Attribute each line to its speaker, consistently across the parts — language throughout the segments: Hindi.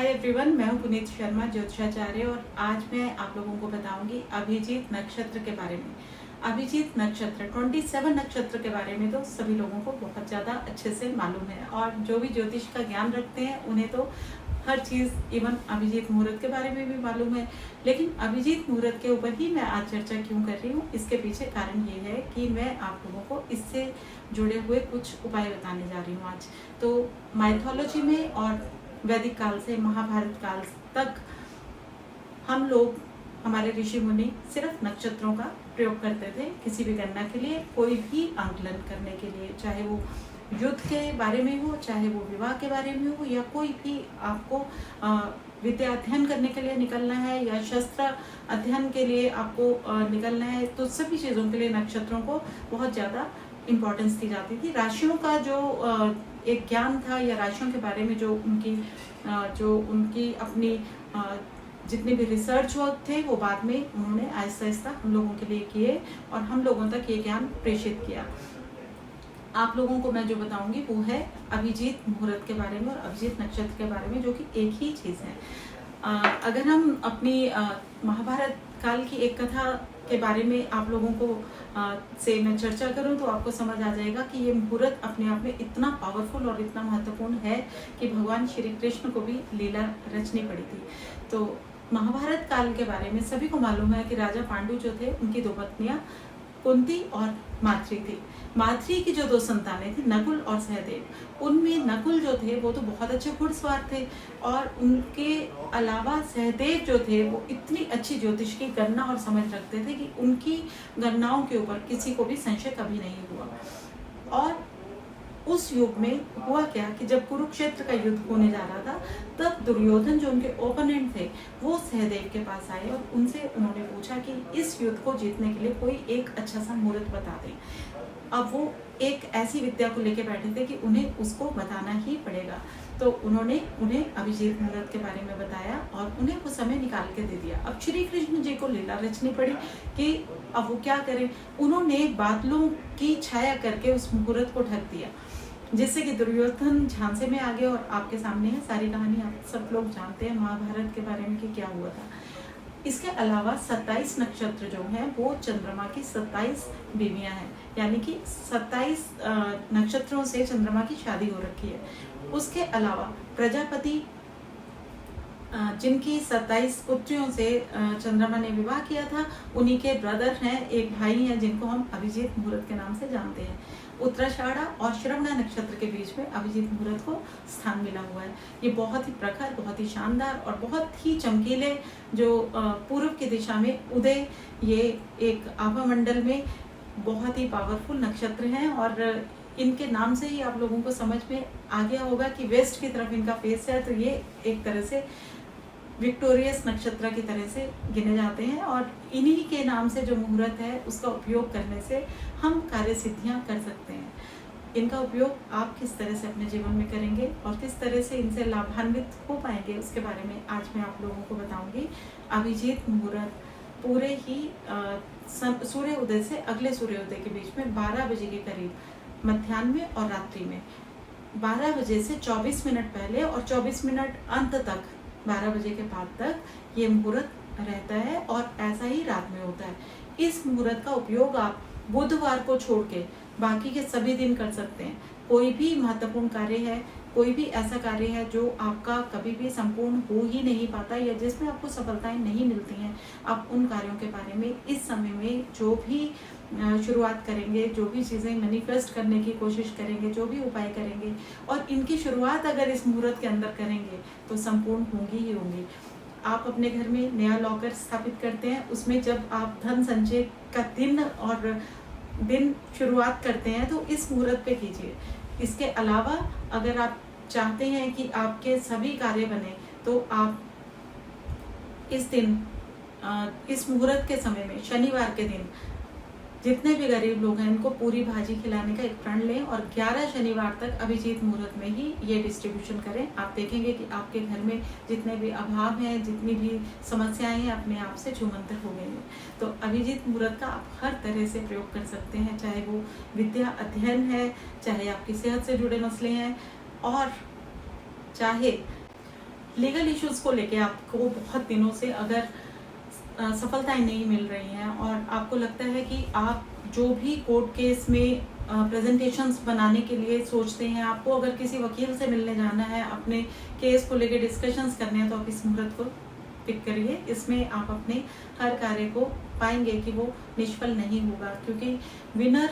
Speaker 1: हाय एवरीवन, मैं हूं पुनीत शर्मा ज्योतिषाचार्य और आज मैं आप लोगों को बताऊंगी अभिजीत नक्षत्र के बारे में। अभिजीत नक्षत्र 27 नक्षत्र के बारे में तो सभी लोगों को बहुत ज़्यादा अच्छे से मालूम है और जो भी ज्योतिष का ज्ञान रखते हैं उन्हें तो हर चीज़ इवन अभिजीत मुहूर्त के बारे में भी मालूम है। लेकिन अभिजीत मुहूर्त के ऊपर ही मैं आज चर्चा क्यों कर रही हूँ, इसके पीछे कारण ये है कि मैं आप लोगों को इससे जुड़े हुए कुछ उपाय बताने जा रही हूँ आज। तो माइथोलॉजी में और वैदिक काल से महाभारत काल तक हम लोग, हमारे ऋषि मुनि सिर्फ नक्षत्रों का प्रयोग करते थे किसी भी गणना के लिए, कोई भी आंकलन करने के लिए, चाहे वो युद्ध के बारे में हो, चाहे वो विवाह के बारे में हो, या कोई भी आपको विद्या अध्ययन करने के लिए निकलना है या शस्त्र अध्ययन के लिए आपको निकलना है, तो सभी चीज़ों के लिए नक्षत्रों को बहुत ज़्यादा इम्पोर्टेंस दी जाती थी। राशियों का जो एक ज्ञान था या राशियों के बारे में जो उनकी अपनी जितने भी रिसर्च वर्क थे वो बाद में उन्होंने आहिस्ता आहिस्ता हम लोगों के लिए किए और हम लोगों तक ये ज्ञान प्रेषित किया। आप लोगों को मैं जो बताऊंगी वो है अभिजीत मुहूर्त के बारे में और अभिजीत नक्षत्र के बारे में, जो कि एक ही चीज़ है। अगर हम अपनी महाभारत काल की एक कथा के बारे में आप लोगों को से मैं चर्चा करूं तो आपको समझ आ जाएगा कि ये मुहूर्त अपने आप में इतना पावरफुल और इतना महत्वपूर्ण है कि भगवान श्री कृष्ण को भी लीला रचनी पड़ी थी। तो महाभारत काल के बारे में सभी को मालूम है कि राजा पांडु जो थे उनकी दो पत्नियां कुंती और माद्री थी। माद्री की जो दो संतानें थी नकुल और सहदेव, उनमें नकुल जो थे वो तो बहुत अच्छे घुड़सवार थे और उनके अलावा सहदेव जो थे वो इतनी अच्छी ज्योतिष की गणना और समझ रखते थे कि उनकी गणनाओं के ऊपर किसी को भी संशय कभी नहीं हुआ। और उस युग में हुआ क्या कि जब कुरुक्षेत्र का युद्ध होने जा रहा था तब दुर्योधन जो उनके ओपोनेंट थे वो सहदेव के पास आए और उनसे उन्होंने पूछा कि इस युद्ध को जीतने के लिए कोई एक अच्छा सा मुहूर्त बता दें। अब वो एक ऐसी विद्या को लेके बैठे थे कि उन्हें उसको बताना ही पड़ेगा। तो उन्होंने उन्हें अभिजीत मुहूर्त के बारे में बताया और उन्हें वो समय निकाल के दे दिया। अब श्री कृष्ण जी को लीला रचनी पड़ी कि अब वो क्या करें। उन्होंने बादलों की छाया करके उस मुहूर्त को ढक दिया, जिससे कि दुर्योधन झांसे में आ गए। और आपके सामने है सारी कहानी, आप सब लोग जानते हैं महाभारत के बारे में कि क्या हुआ था। इसके अलावा 27 नक्षत्र जो हैं वो चंद्रमा की 27 बीवियां हैं, यानी कि 27 नक्षत्रों से चंद्रमा की शादी हो रखी है। उसके अलावा प्रजापति जिनकी 27 पुत्रियों से चंद्रमा ने विवाह किया था, उन्हीं के ब्रदर हैं, एक भाई हैं जिनको हम अभिजीत मुहूर्त के नाम से जानते हैं। उत्तराषाढ़ा और श्रवणा नक्षत्र के बीच में अभिजीत मुहूर्त को स्थान मिला हुआ है। ये बहुत ही प्रखर, बहुत ही शानदार और बहुत ही चमकीले जो पूर्व की दिशा में उदय, ये एक आभामंडल में बहुत ही पावरफुल नक्षत्र हैं और इनके नाम से ही आप लोगों को समझ में आ गया होगा कि वेस्ट की तरफ इनका फेस है, तो ये एक तरह से विक्टोरियस नक्षत्र की तरह से गिने जाते हैं। और इन्हीं के नाम से जो मुहूर्त है उसका उपयोग करने से हम कार्य सिद्धियां कर सकते हैं। इनका उपयोग आप किस तरह से अपने जीवन में करेंगे और किस तरह से इनसे लाभान्वित हो पाएंगे उसके बारे में आज मैं आप लोगों को बताऊंगी। अभिजीत मुहूर्त पूरे ही सूर्य उदय से अगले सूर्योदय के बीच में 12 बजे के करीब मध्याह्न में और रात्रि में 12 बजे से 24 मिनट पहले और 24 मिनट अंत तक 12 बजे के बाद तक ये मुहूर्त रहता है और ऐसा ही रात में होता है। इस मुहूर्त का उपयोग आप बुधवार को छोड़ के बाकी के सभी दिन कर सकते हैं। कोई भी महत्वपूर्ण कार्य है, कोई भी ऐसा कार्य है जो आपका कभी भी संपूर्ण हो ही नहीं पाता या जिसमें आपको सफलताएं नहीं मिलती हैं, आप उन कार्यों के बारे में इस समय में जो भी शुरुआत करेंगे, जो भी चीज़ें मैनिफेस्ट करने की कोशिश करेंगे, जो भी उपाय करेंगे और इनकी शुरुआत अगर इस मुहूर्त के अंदर करेंगे तो संपूर्ण होंगी ही होंगी। आप अपने घर में नया लॉकर स्थापित करते हैं, उसमें जब आप धन संचय का दिन शुरुआत करते हैं तो इस मुहूर्त पे कीजिए। इसके अलावा अगर आप चाहते हैं कि आपके सभी कार्य बने तो आप इस दिन, इस मुहूर्त के समय में शनिवार के दिन जितने भी गरीब लोग हैं इनको पूरी भाजी खिलाने का एक प्रण लें और 11 शनिवार तक अभिजीत मुहूर्त में ही ये डिस्ट्रीब्यूशन करें। आप देखेंगे कि आपके घर में जितने भी अभाव हैं, जितनी भी समस्याएं हैं, अपने आप से छूमंतर हो गई हैं। तो अभिजीत मुहूर्त का आप हर तरह से प्रयोग कर सकते हैं, चाहे वो विद्या अध्ययन है, चाहे आपकी सेहत से जुड़े मसले हैं और चाहे लीगल इश्यूज को लेके आपको बहुत दिनों से अगर सफलताएं नहीं मिल रही हैं और आपको लगता है कि आप जो भी कोर्ट केस में प्रेजेंटेशंस बनाने के लिए सोचते हैं, आपको अगर किसी वकील से मिलने जाना है, अपने केस को लेके डिस्कशंस करने हैं, तो आप इस मुहूर्त को पिक करिए। इसमें आप अपने हर कार्य को पाएंगे कि वो निष्फल नहीं होगा, क्योंकि विनर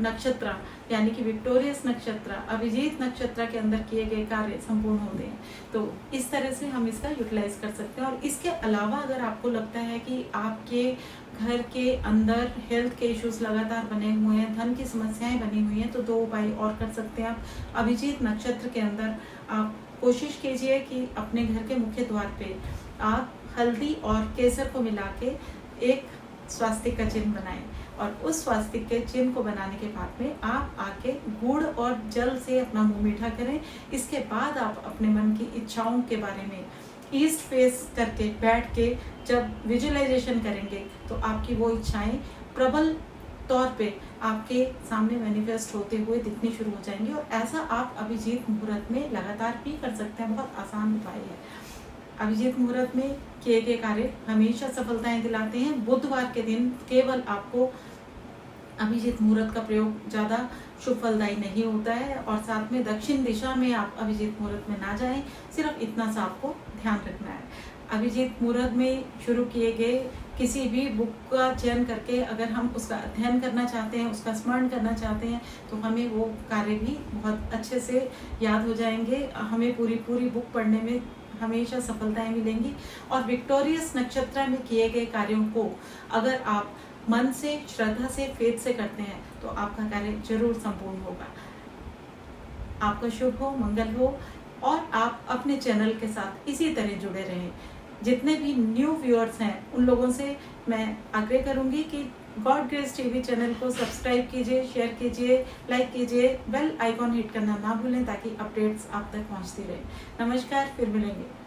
Speaker 1: नक्षत्र यानी कि विक्टोरियस नक्षत्र, अभिजीत नक्षत्र के अंदर किए गए कार्य संपूर्ण होते हैं। तो इस तरह से हम इसका यूटिलाइज कर सकते हैं। और इसके अलावा अगर आपको लगता है कि आपके घर के अंदर हेल्थ के इश्यूज लगातार बने हुए हैं, धन की समस्याएं बनी हुई हैं, तो 2 उपाय और कर सकते हैं आप। अभिजीत नक्षत्र के अंदर आप कोशिश कीजिए कि अपने घर के मुख्य द्वार पे आप हल्दी और केसर को मिला के एक स्वास्तिक का चिन्ह बनाएं, और उस स्वास्तिक के चिन्ह को बनाने के बाद में आप आके गुड़ और जल से अपना मुंह मीठा करें। इसके बाद आप अपने मन की इच्छाओं के बारे में ईस्ट फेस करके बैठ के जब विजुअलाइजेशन करेंगे, तो आपकी वो इच्छाएं प्रबल तौर पे आपके सामने मैनिफेस्ट होते हुए दिखनी शुरू हो जाएंगी। और ऐसा आप अभिजीत मुहूर्त में लगातार भी कर सकते हैं। बहुत आसान उपाय है। अभिजीत मुहूर्त में किए गए कार्य हमेशा सफलताएं दिलाते हैं। बुधवार के दिन केवल आपको अभिजीत मुहूर्त का प्रयोग ज़्यादा शुभ फलदायी नहीं होता है, और साथ में दक्षिण दिशा में आप अभिजीत मुहूर्त में ना जाएं। सिर्फ इतना सा आपको ध्यान रखना है। अभिजीत मुहूर्त में शुरू किए गए किसी भी बुक का चयन करके अगर हम उसका अध्ययन करना चाहते हैं, उसका स्मरण करना चाहते हैं, तो हमें वो कार्य भी बहुत अच्छे से याद हो जाएंगे। हमें पूरी बुक पढ़ने में हमेशा सफलताएं मिलेंगी। और विक्टोरियस नक्षत्र में किए गए कार्यों को अगर आप मन से, श्रद्धा से, फेथ से करते हैं, तो आपका कार्य जरूर संपूर्ण होगा। आपका शुभ हो, मंगल हो, और आप अपने चैनल के साथ इसी तरह जुड़े रहें। जितने भी न्यू व्यूअर्स हैं उन लोगों से मैं आग्रह करूंगी कि गॉड ग्रेस टीवी चैनल को सब्सक्राइब कीजिए, शेयर कीजिए, लाइक कीजिए, बेल आइकॉन हिट करना ना भूलें, ताकि अपडेट्स आप तक पहुंचती रहे। नमस्कार, फिर मिलेंगे।